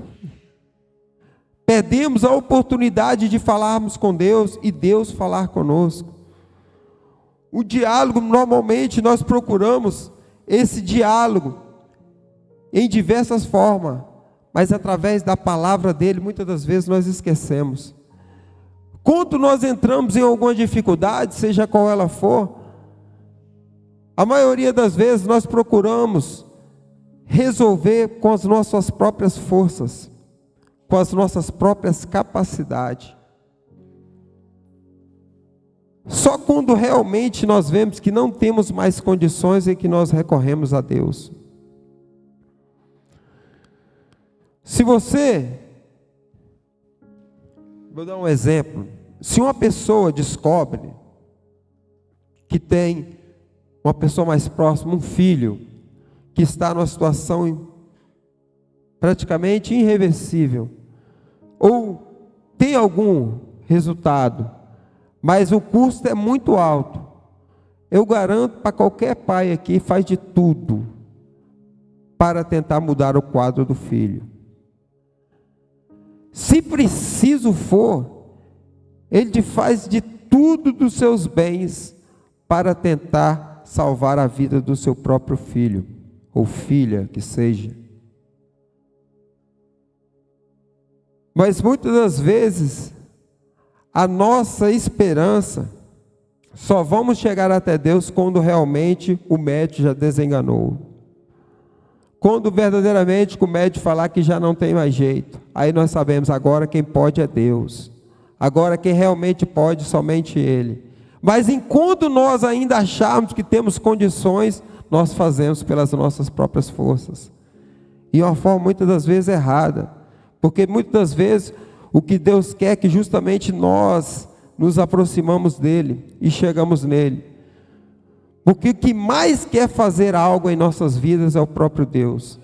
Perdemos a oportunidade de falarmos com Deus e Deus falar conosco. O diálogo, normalmente nós procuramos esse diálogo em diversas formas, mas através da palavra dele, muitas das vezes nós esquecemos. Quando nós entramos em alguma dificuldade, seja qual ela for, a maioria das vezes nós procuramos resolver com as nossas próprias forças, com as nossas próprias capacidades. Só quando realmente nós vemos que não temos mais condições é que nós recorremos a Deus. Se você, vou dar um exemplo, se uma pessoa descobre que tem uma pessoa mais próxima, um filho, que está numa situação praticamente irreversível, ou tem algum resultado, mas o custo é muito alto, eu garanto para qualquer pai aqui, faz de tudo para tentar mudar o quadro do filho. Se preciso for, ele faz de tudo dos seus bens para tentar salvar a vida do seu próprio filho, ou filha que seja. Mas muitas das vezes, a nossa esperança, só vamos chegar até Deus quando realmente o médico já desenganou. Quando verdadeiramente o médico falar que já não tem mais jeito, aí nós sabemos, agora quem pode é Deus. Agora quem realmente pode, somente Ele. Mas enquanto nós ainda acharmos que temos condições, nós fazemos pelas nossas próprias forças. E uma forma muitas das vezes errada. Porque muitas das vezes o que Deus quer é que justamente nós nos aproximamos dEle e chegamos nele. Porque quem mais quer fazer algo em nossas vidas é o próprio Deus.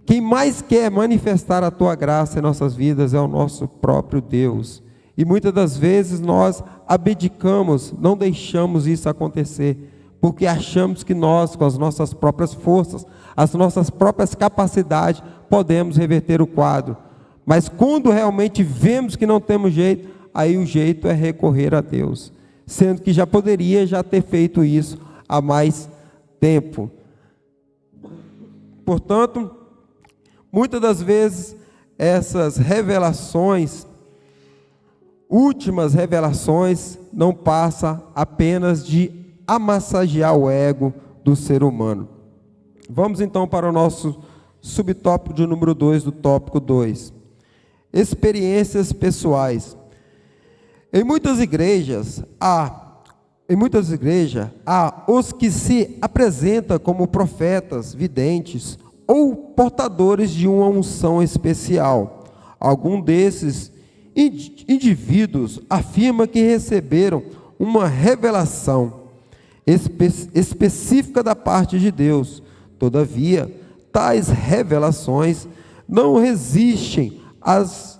Quem mais quer manifestar a tua graça em nossas vidas é o nosso próprio Deus. E muitas das vezes nós abdicamos, não deixamos isso acontecer, porque achamos que nós, com as nossas próprias forças, as nossas próprias capacidades, podemos reverter o quadro. Mas quando realmente vemos que não temos jeito, aí o jeito é recorrer a Deus, sendo que já poderia ter feito isso há mais tempo. Portanto, muitas das vezes, essas revelações, últimas revelações, não passa apenas de amassagear o ego do ser humano. Vamos então para o nosso subtópico de número 2 do tópico 2. Experiências pessoais. Em muitas igrejas há os que se apresentam como profetas, videntes ou portadores de uma unção especial. Algum desses indivíduos afirma que receberam uma revelação específica da parte de Deus. Todavia, tais revelações não resistem às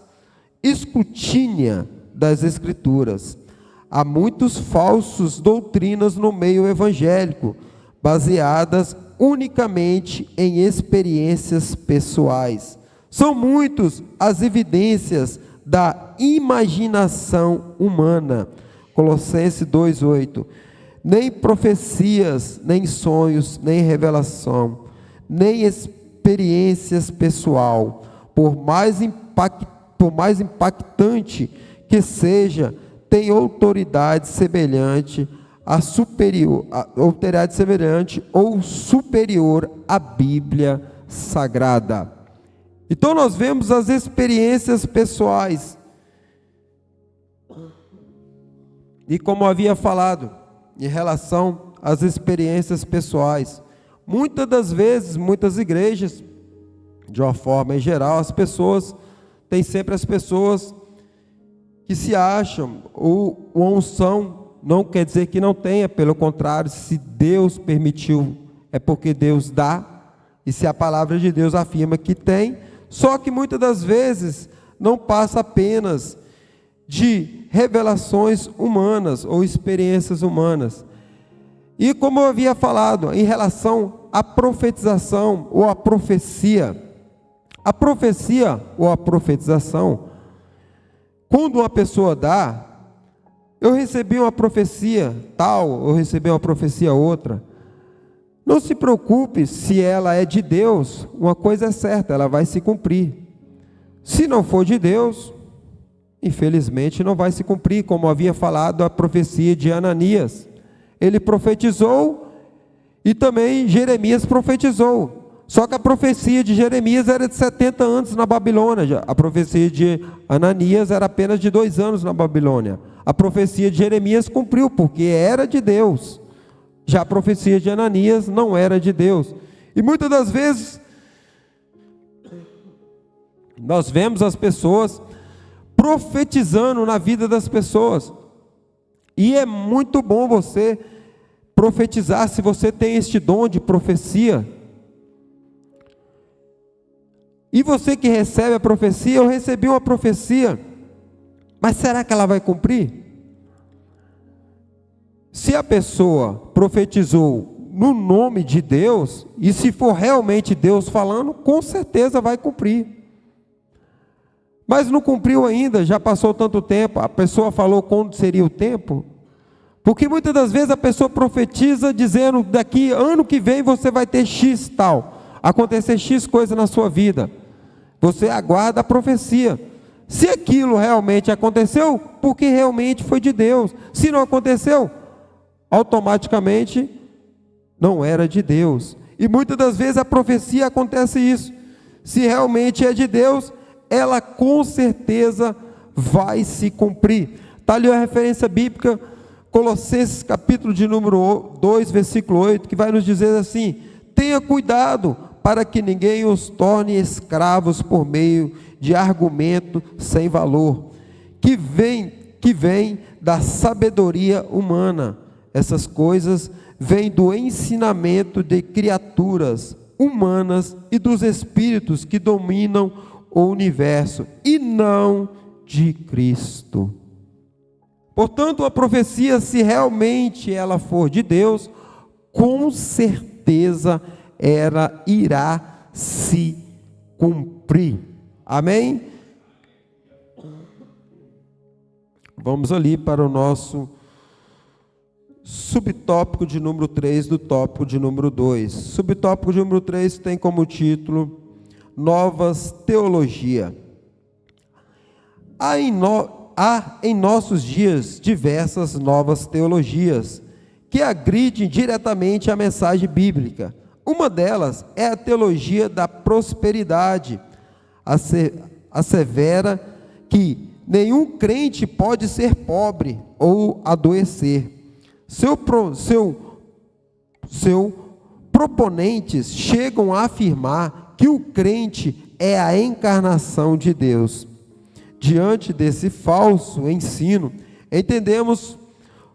escrutínio das Escrituras. Há muitos falsos doutrinas no meio evangélico, baseadas unicamente em experiências pessoais. São muitas as evidências da imaginação humana. Colossenses 2:8. Nem profecias, nem sonhos, nem revelação, nem experiências pessoal, por mais impactante que seja, tem autoridade semelhante ou superior à Bíblia Sagrada. Então nós vemos as experiências pessoais. E como havia falado, em relação às experiências pessoais, muitas das vezes, muitas igrejas, de uma forma em geral, tem sempre as pessoas que se acham, ou uma unção, não quer dizer que não tenha, pelo contrário, se Deus permitiu, é porque Deus dá, e se a palavra de Deus afirma que tem, só que muitas das vezes não passa apenas de revelações humanas ou experiências humanas. E como eu havia falado, em relação à profetização ou à profecia, a profecia ou a profetização, quando uma pessoa dá, eu recebi uma profecia tal, eu recebi uma profecia outra, não se preocupe se ela é de Deus, uma coisa é certa, ela vai se cumprir. Se não for de Deus, infelizmente não vai se cumprir, como havia falado a profecia de Ananias. Ele profetizou e também Jeremias profetizou. Só que a profecia de Jeremias era de 70 anos na Babilônia. A profecia de Ananias era apenas de 2 anos na Babilônia. A profecia de Jeremias cumpriu, porque era de Deus. Já a profecia de Ananias não era de Deus. E muitas das vezes, nós vemos as pessoas profetizando na vida das pessoas. E é muito bom você profetizar, se você tem este dom de profecia. E você que recebe a profecia, eu recebi uma profecia, mas será que ela vai cumprir? Se a pessoa profetizou no nome de Deus, e se for realmente Deus falando, com certeza vai cumprir. Mas não cumpriu ainda, já passou tanto tempo, a pessoa falou quando seria o tempo, porque muitas das vezes a pessoa profetiza dizendo, daqui ano que vem você vai ter X tal, acontecer X coisa na sua vida, você aguarda a profecia, se aquilo realmente aconteceu, porque realmente foi de Deus, se não aconteceu, automaticamente não era de Deus. E muitas das vezes a profecia acontece isso, se realmente é de Deus, ela com certeza vai se cumprir. Está ali a referência bíblica, Colossenses capítulo de número 2, versículo 8, que vai nos dizer assim: tenha cuidado para que ninguém os torne escravos por meio de argumento sem valor, que vem da sabedoria humana. Essas coisas vêm do ensinamento de criaturas humanas e dos espíritos que dominam o universo, e não de Cristo. Portanto, a profecia, se realmente ela for de Deus, com certeza irá se cumprir. Amém? Vamos ali para o nosso subtópico de número 3 do tópico de número 2. Subtópico de número 3 tem como título Novas Teologia. Há em nossos dias diversas novas teologias que agridem diretamente a mensagem bíblica. Uma delas é a teologia da prosperidade. Assevera que nenhum crente pode ser pobre ou adoecer. Proponentes chegam a afirmar que o crente é a encarnação de Deus. Diante desse falso ensino, entendemos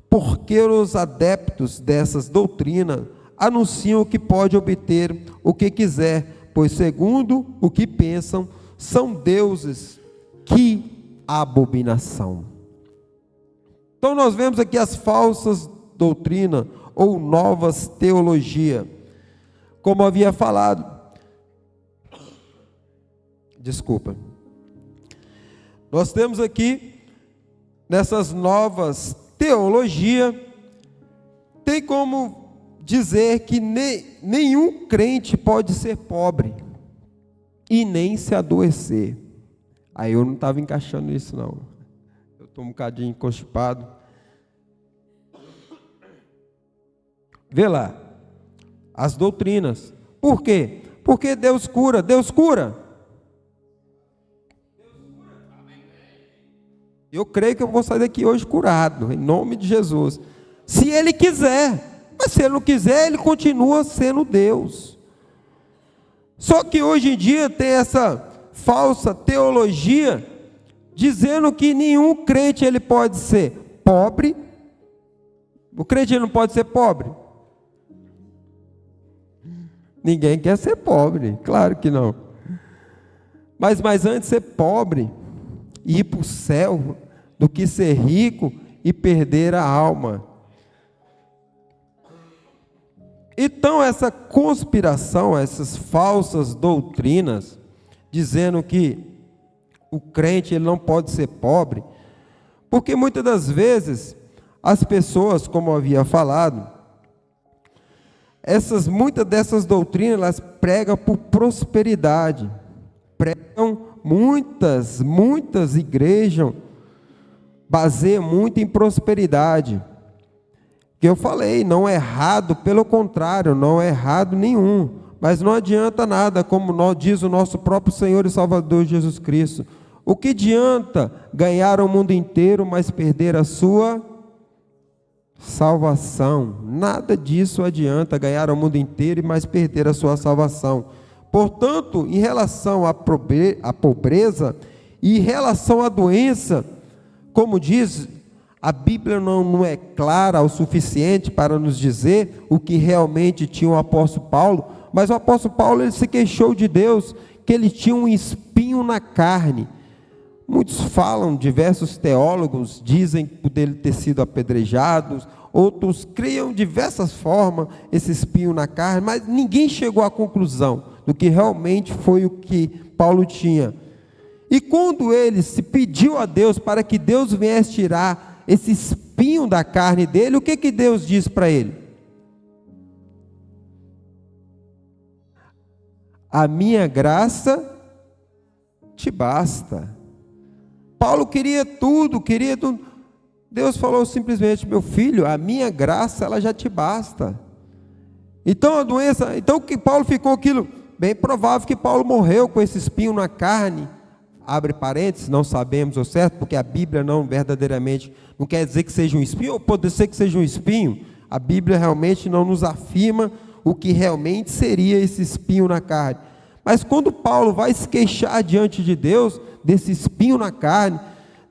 por que os adeptos dessas doutrinas anunciam que pode obter o que quiser, pois segundo o que pensam, são deuses. Que abominação! Então nós vemos aqui as falsas doutrinas ou novas teologias, como havia falado. Desculpa. Nós temos aqui, nessas novas teologias, tem como dizer que nenhum crente pode ser pobre e nem se adoecer. Aí eu não estava encaixando isso não. Eu estou um bocadinho constipado. Vê lá, as doutrinas. Por quê? Porque Deus cura. Deus cura. Eu creio que eu vou sair daqui hoje curado, em nome de Jesus. Se Ele quiser, mas se Ele não quiser, Ele continua sendo Deus. Só que hoje em dia tem essa falsa teologia, dizendo que nenhum crente ele pode ser pobre. O crente ele não pode ser pobre. Ninguém quer ser pobre, claro que não. Mas antes ser pobre e ir para o céu, do que ser rico e perder a alma. Então essa conspiração, essas falsas doutrinas, dizendo que o crente ele não pode ser pobre, porque muitas das vezes as pessoas, como eu havia falado, muitas dessas doutrinas elas pregam por prosperidade, pregam muitas igrejas baseiam muito em prosperidade, que eu falei, não é errado, pelo contrário, não é errado nenhum, mas não adianta nada, como diz o nosso próprio Senhor e Salvador Jesus Cristo. O que adianta ganhar o mundo inteiro, mas perder a sua salvação? Nada disso adianta, ganhar o mundo inteiro, mas perder a sua salvação. Portanto, em relação à pobreza e em relação à doença, como diz, a Bíblia não é clara o suficiente para nos dizer o que realmente tinha o apóstolo Paulo, mas o apóstolo Paulo ele se queixou de Deus, que ele tinha um espinho na carne. Muitos falam, diversos teólogos dizem por ele ter sido apedrejado, outros criam diversas formas esse espinho na carne, mas ninguém chegou à conclusão do que realmente foi o que Paulo tinha. E quando ele se pediu a Deus para que Deus viesse tirar esse espinho da carne dele, o que Deus disse para ele? A minha graça te basta. Paulo queria tudo. Deus falou simplesmente, meu filho, a minha graça ela já te basta. Então a doença, então que Paulo ficou aquilo, bem provável que Paulo morreu com esse espinho na carne. Abre parênteses, não sabemos o certo, porque a Bíblia não verdadeiramente, não quer dizer que seja um espinho, ou pode ser que seja um espinho. A Bíblia realmente não nos afirma o que realmente seria esse espinho na carne. Mas quando Paulo vai se queixar diante de Deus, desse espinho na carne,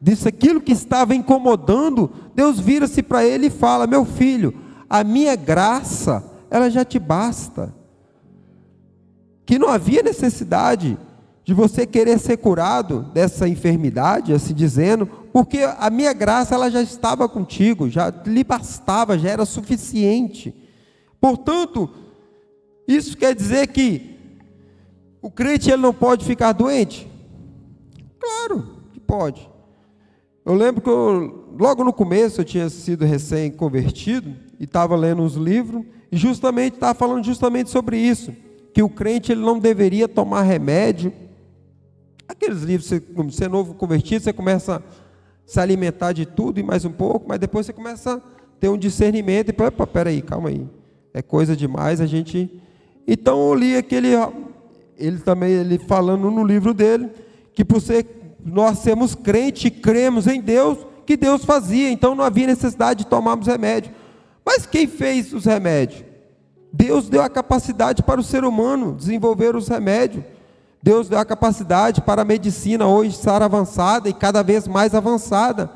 disso aquilo que estava incomodando, Deus vira-se para ele e fala, meu filho, a minha graça, ela já te basta. Que não havia necessidade de você querer ser curado dessa enfermidade, assim dizendo, porque a minha graça ela já estava contigo, já lhe bastava, já era suficiente Portanto, isso quer dizer que o crente ele não pode ficar doente? Claro que pode. Eu lembro que logo no começo eu tinha sido recém-convertido e estava lendo uns livros e estava falando justamente sobre isso, que o crente ele não deveria tomar remédio. Aqueles livros, você é novo convertido, você começa a se alimentar de tudo e mais um pouco, mas depois você começa a ter um discernimento e peraí, calma aí, é coisa demais a gente... Então eu li ele falando no livro dele, que nós sermos crentes e cremos em Deus, que Deus fazia, então não havia necessidade de tomarmos remédio. Mas quem fez os remédios? Deus deu a capacidade para o ser humano desenvolver os remédios. Deus deu a capacidade para a medicina hoje estar avançada e cada vez mais avançada.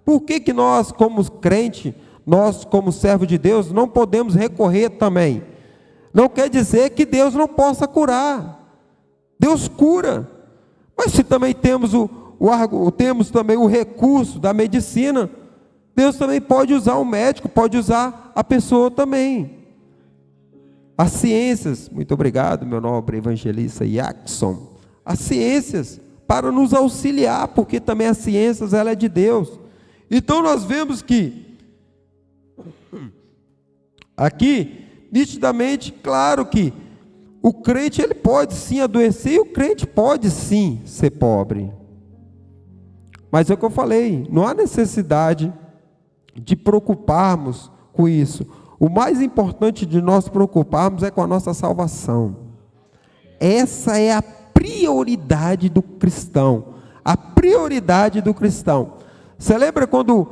Por que nós, como crente, nós, como servo de Deus, não podemos recorrer também? Não quer dizer que Deus não possa curar. Deus cura. Mas se também temos temos também o recurso da medicina, Deus também pode usar o médico, pode usar a pessoa também. As ciências, muito obrigado, meu nobre evangelista Jackson. As ciências, para nos auxiliar, porque também as ciências, ela é de Deus. Então nós vemos que, aqui, nitidamente, claro que o crente ele pode sim adoecer e o crente pode sim ser pobre. Mas é o que eu falei, não há necessidade de preocuparmos com isso. O mais importante de nós preocuparmos é com a nossa salvação. Essa é a prioridade do cristão. A prioridade do cristão. Você lembra quando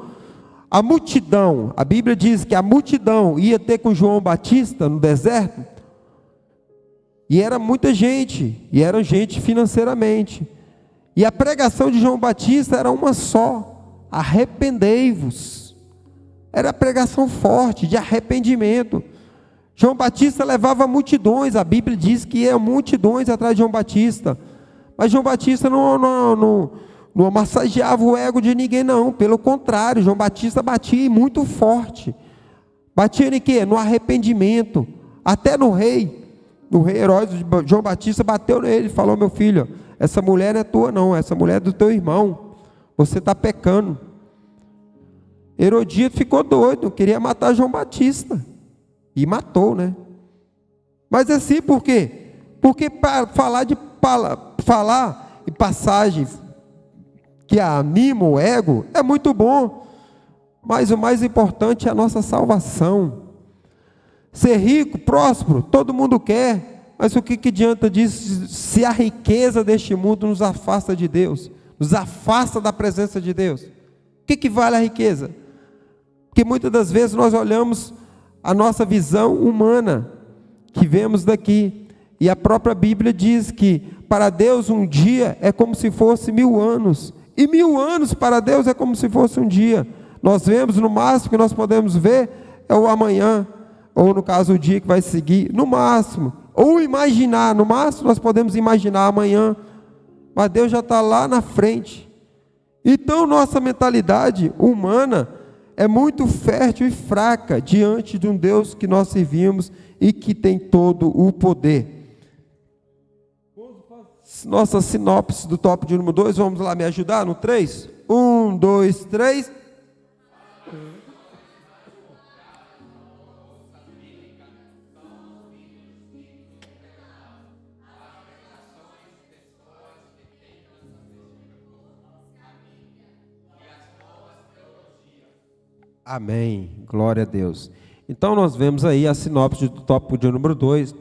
a multidão, a Bíblia diz que a multidão ia ter com João Batista no deserto? E era muita gente, e era gente financeiramente. E a pregação de João Batista era uma só: arrependei-vos. Era a pregação forte, de arrependimento. João Batista levava multidões, a Bíblia diz que ia multidões atrás de João Batista. Mas João Batista não massageava o ego de ninguém, não. Pelo contrário, João Batista batia muito forte. Batia em quê? No arrependimento. Até no rei. O rei Herodes, João Batista bateu nele e falou: meu filho, essa mulher não é tua não, essa mulher é do teu irmão. Você está pecando. Herodíado ficou doido, queria matar João Batista. E matou, né? Mas assim, por quê? Porque para falar em passagens que animam o ego é muito bom. Mas o mais importante é a nossa salvação. Ser rico, próspero, todo mundo quer. Mas o que adianta disso se a riqueza deste mundo nos afasta de Deus? Nos afasta da presença de Deus? O que vale a riqueza? Porque muitas das vezes nós olhamos a nossa visão humana, que vemos daqui, e a própria Bíblia diz que para Deus um dia é como se fosse 1000 anos, e 1000 anos para Deus é como se fosse um dia. Nós vemos, no máximo que nós podemos ver é o amanhã, ou no caso o dia que vai seguir, no máximo, ou imaginar, no máximo nós podemos imaginar amanhã, mas Deus já está lá na frente. Então nossa mentalidade humana é muito fértil e fraca diante de um Deus que nós servimos e que tem todo o poder. Nossa sinopse do tópico de número 2, vamos lá me ajudar no 3? 1, 2, 3. Amém, glória a Deus. Então nós vemos aí a sinopse do tópico de número 2,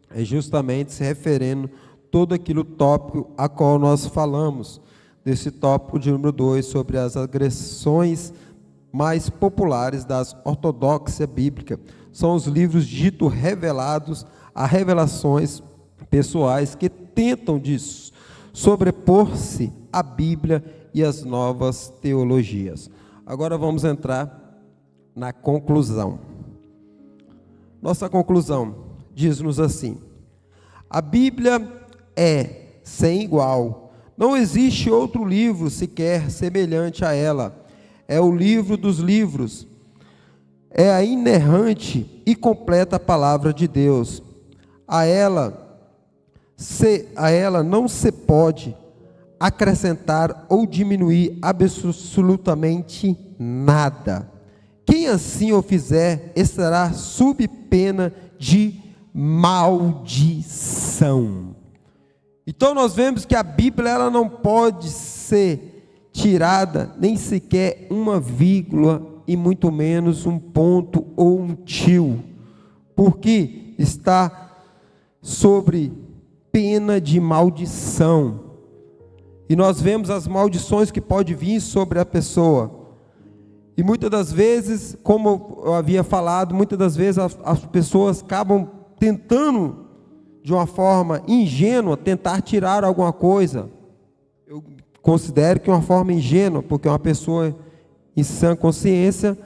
é justamente se referindo todo aquilo tópico a qual nós falamos, desse tópico de número 2, sobre as agressões mais populares das ortodoxia bíblica. São os livros ditos revelados a revelações pessoais que tentam sobrepor-se à Bíblia e às novas teologias. Agora vamos entrar na conclusão. Nossa conclusão diz-nos assim: a Bíblia é sem igual. Não existe outro livro sequer semelhante a ela. É o livro dos livros. É a inerrante e completa palavra de Deus. A ela não se pode acrescentar ou diminuir absolutamente nada. Quem assim o fizer estará sob pena de maldição. Então nós vemos que a Bíblia ela não pode ser tirada nem sequer uma vírgula e muito menos um ponto ou um tio, porque está sobre pena de maldição. E nós vemos as maldições que podem vir sobre a pessoa. E muitas das vezes, como eu havia falado, muitas das vezes as pessoas acabam tentando, de uma forma ingênua, tentar tirar alguma coisa. Eu considero que é uma forma ingênua, porque uma pessoa em sã consciência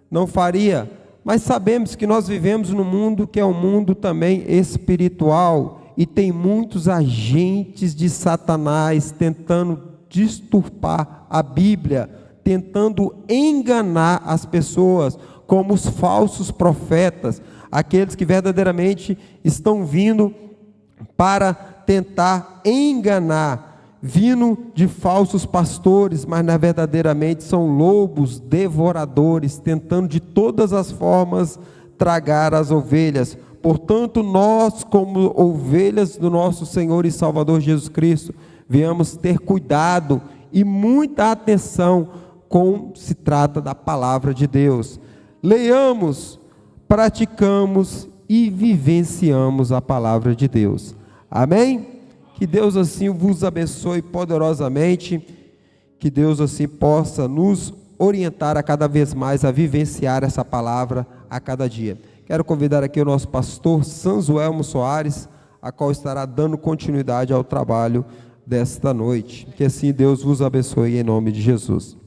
não faria. Mas sabemos que nós vivemos num mundo que é um mundo também espiritual, e tem muitos agentes de Satanás tentando disturbar a Bíblia, tentando enganar as pessoas, como os falsos profetas, aqueles que verdadeiramente estão vindo para tentar enganar, vindo de falsos pastores, mas verdadeiramente são lobos devoradores, tentando de todas as formas tragar as ovelhas. Portanto, nós, como ovelhas do nosso Senhor e Salvador Jesus Cristo, viemos ter cuidado e muita atenção com se trata da palavra de Deus. Leiamos, praticamos e vivenciamos a palavra de Deus. Amém? Que Deus assim vos abençoe poderosamente, que Deus assim possa nos orientar a cada vez mais a vivenciar essa palavra a cada dia. Quero convidar aqui o nosso pastor Sanzuelmo Soares, a qual estará dando continuidade ao trabalho desta noite. Que assim Deus vos abençoe em nome de Jesus.